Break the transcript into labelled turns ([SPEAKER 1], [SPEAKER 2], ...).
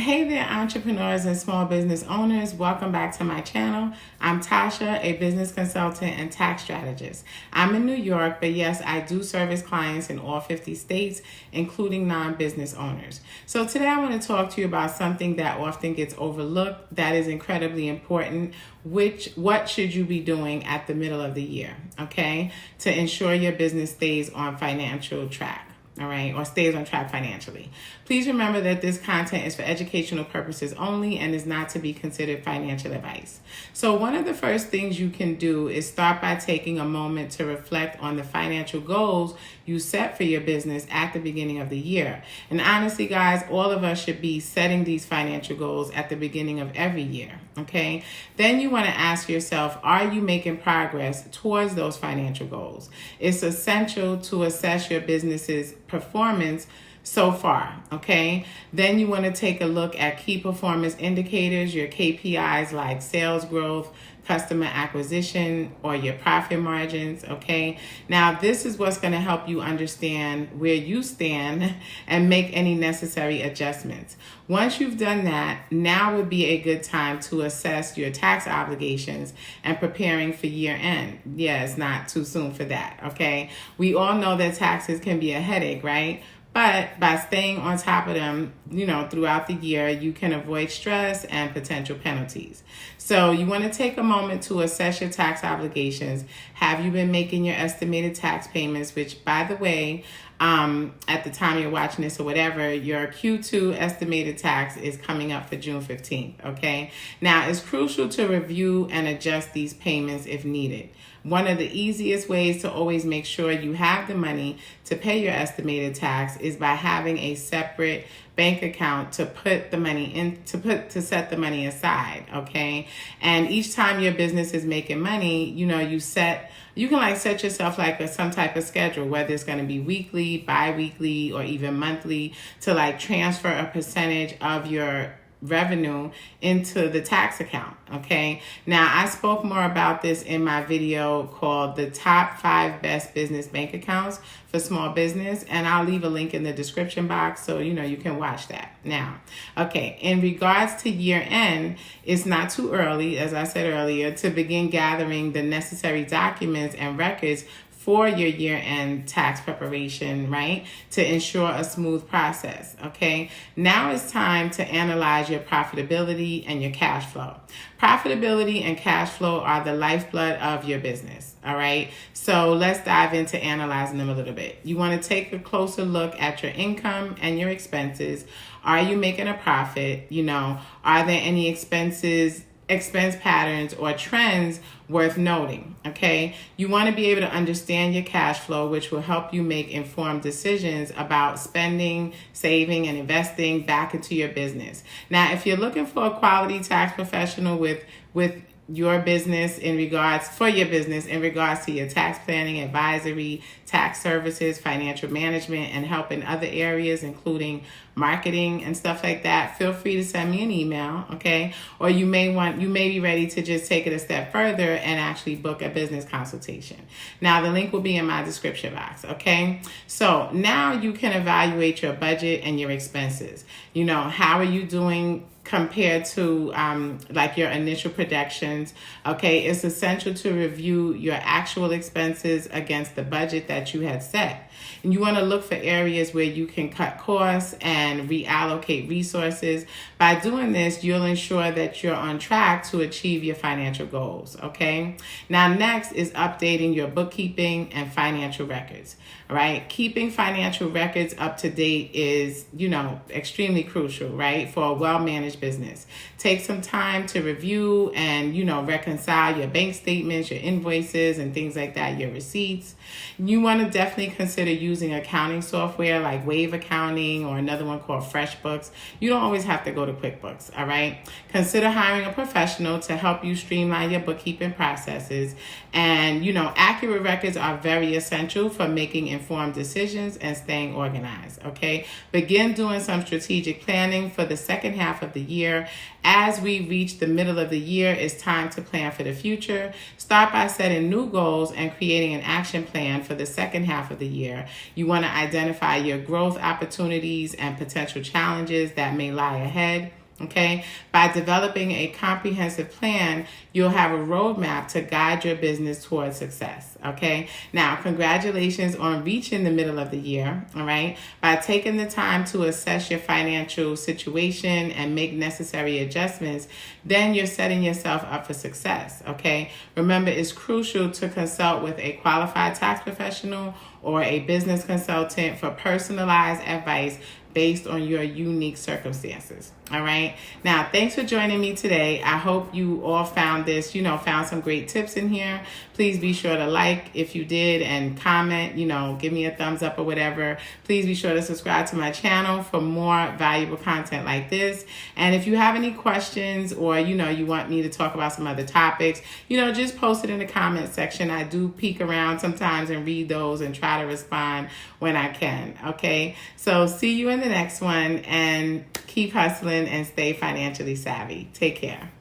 [SPEAKER 1] Hey there, entrepreneurs and small business owners. Welcome back to my channel. I'm Tasha, a business consultant and tax strategist. I'm in New York, but yes, I do service clients in all 50 states, including non-business owners. So today I want to talk to you about something that often gets overlooked that is incredibly important. What should you be doing at the middle of the year, okay, to ensure your business stays on financial track? All right, or stays on track financially. Please remember that this content is for educational purposes only and is not to be considered financial advice. So one of the first things you can do is start by taking a moment to reflect on the financial goals you set for your business at the beginning of the year. And honestly, guys, all of us should be setting these financial goals at the beginning of every year, okay? Then you want to ask yourself, are you making progress towards those financial goals? It's essential to assess your business's performance so far, okay? Then you want to take a look at key performance indicators, your KPIs like sales growth, customer acquisition, or your profit margins, okay? Now, this is what's going to help you understand where you stand and make any necessary adjustments. Once you've done that, now would be a good time to assess your tax obligations and preparing for year end. Yeah, it's not too soon for that, okay? We all know that taxes can be a headache, right? But by staying on top of them, throughout the year, you can avoid stress and potential penalties. So you want to take a moment to assess your tax obligations. Have you been making your estimated tax payments, which, by the way, at the time you're watching this or whatever, your Q2 estimated tax is coming up for June 15th, okay? Now, it's crucial to review and adjust these payments if needed. One of the easiest ways to always make sure you have the money to pay your estimated tax is by having a separate bank account to put the money in, to set the money aside, okay? And each time your business is making money, you can set yourself like some type of schedule, whether it's going to be weekly, bi-weekly, or even monthly, to transfer a percentage of your revenue into the tax account, okay? Now, I spoke more about this in my video called the top 5 best business bank accounts for small business, and I'll leave a link in the description box so you can watch that. Now, okay, in regards to year end, it's not too early, as I said earlier, to begin gathering the necessary documents and records for your year-end tax preparation, right? To ensure a smooth process, okay? Now it's time to analyze your profitability and your cash flow. Profitability and cash flow are the lifeblood of your business, all right? So let's dive into analyzing them a little bit. You want to take a closer look at your income and your expenses. Are you making a profit? Are there any expense patterns or trends worth noting, okay? You want to be able to understand your cash flow, which will help you make informed decisions about spending, saving, and investing back into your business. Now, if you're looking for a quality tax professional with your business in regards to your tax planning, advisory, tax services, financial management, and help in other areas, including marketing and stuff like that, feel free to send me an email, okay? Or you may be ready to just take it a step further and actually book a business consultation. Now, the link will be in my description box, okay? So now you can evaluate your budget and your expenses. How are you doing compared to your initial projections, okay? It's essential to review your actual expenses against the budget that you had set. And you want to look for areas where you can cut costs and reallocate resources. By doing this, you'll ensure that you're on track to achieve your financial goals, okay? Now, next is updating your bookkeeping and financial records, all right? Keeping financial records up to date is, extremely crucial, right, for a well-managed business. Take some time to review and, reconcile your bank statements, your invoices, and things like that, your receipts. You want to definitely consider using accounting software like Wave Accounting or another one called FreshBooks. You don't always have to go to QuickBooks, all right? Consider hiring a professional to help you streamline your bookkeeping processes. And, accurate records are very essential for making informed decisions and staying organized, okay? Begin doing some strategic planning for the second half of the year. As we reach the middle of the year, it's time to plan for the future. Start by setting new goals and creating an action plan for the second half of the year. year. You want to identify your growth opportunities and potential challenges that may lie ahead. Okay, by developing a comprehensive plan, you'll have a roadmap to guide your business towards success. Okay, now congratulations on reaching the middle of the year. All right, by taking the time to assess your financial situation and make necessary adjustments, then you're setting yourself up for success. Okay, remember, it's crucial to consult with a qualified tax professional or a business consultant for personalized advice based on your unique circumstances. All right. Now, thanks for joining me today. I hope you all found this, found some great tips in here. Please be sure to like if you did and comment, give me a thumbs up or whatever. Please be sure to subscribe to my channel for more valuable content like this. And if you have any questions or, you want me to talk about some other topics, just post it in the comment section. I do peek around sometimes and read those and try to respond when I can. Okay. So see you in the next one, and keep hustling and stay financially savvy. Take care.